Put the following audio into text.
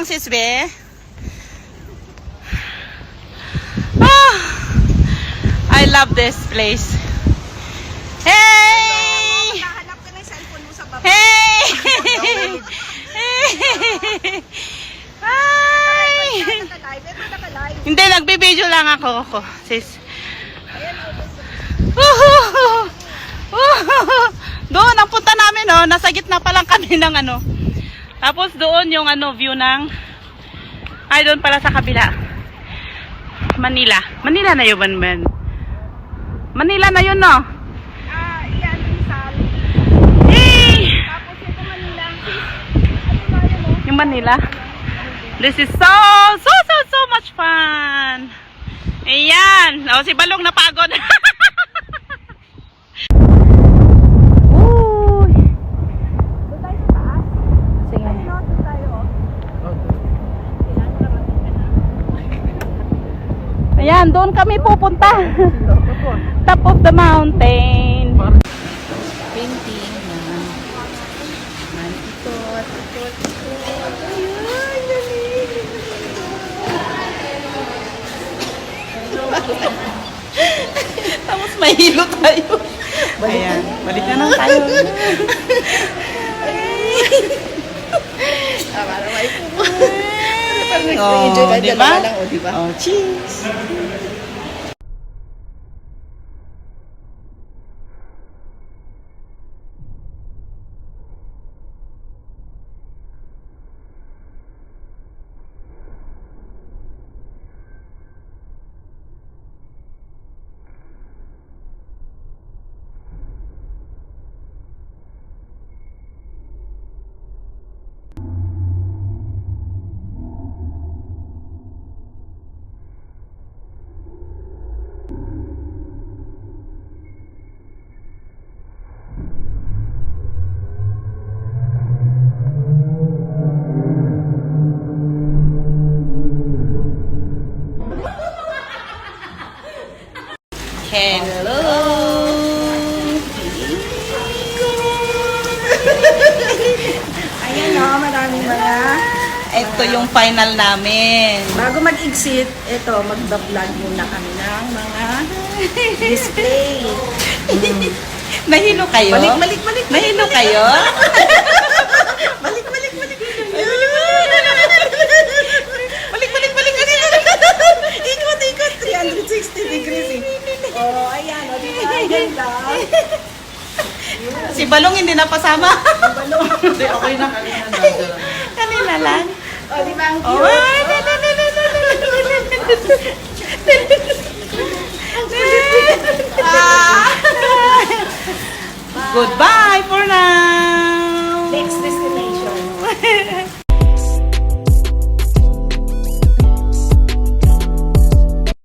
lang, sis, be. Ah, I love this place. Hey! Hanap ka ng cellphone mo sa baba. Hey! Hi! Naka-live. Ito naka-live. Hindi, nagbibideo lang ako, sis. Doon, ang punta namin, oh. Nasa gitna pa lang kami ng ano. Tapos doon yung ano, view ng... Ay, doon pala sa kabila. Manila. Manila na yun, man. Manila na yun, no? Yan, Rizal. Hey! Tapos ito Manila. Ano ba yun, oh? Yung Manila. This is so much fun. Ayan. O, si Balong napagod. Uy. Doon tayo sa taas. Sige. Ay, no, doon tayo, oh. Kailangan karating ka na. Ayan, doon kami pupunta. Top of the mountain. Painting na. Ito. Tapos mahilo tayo. Ayan, balik na lang tayo. Para may pupo. Oh, Enjoy ka, diba? dalawa lang, oh, diba? Oh, cheese. Hello! Ayan, oh, maraming mga. Ito yung final namin. Bago mag-exit, ito, mag-vlog muna kami ng mga display. Nahilo kayo? Balik. Nahilo kayo? Balik. Ikot. 360 degrees eh. Oh, ayan. O, diba? Ganda. Si Balong hindi napasama. Balong. Hindi, okay na. Kanina lang. O, diba ang Oh, cute? Goodbye for now.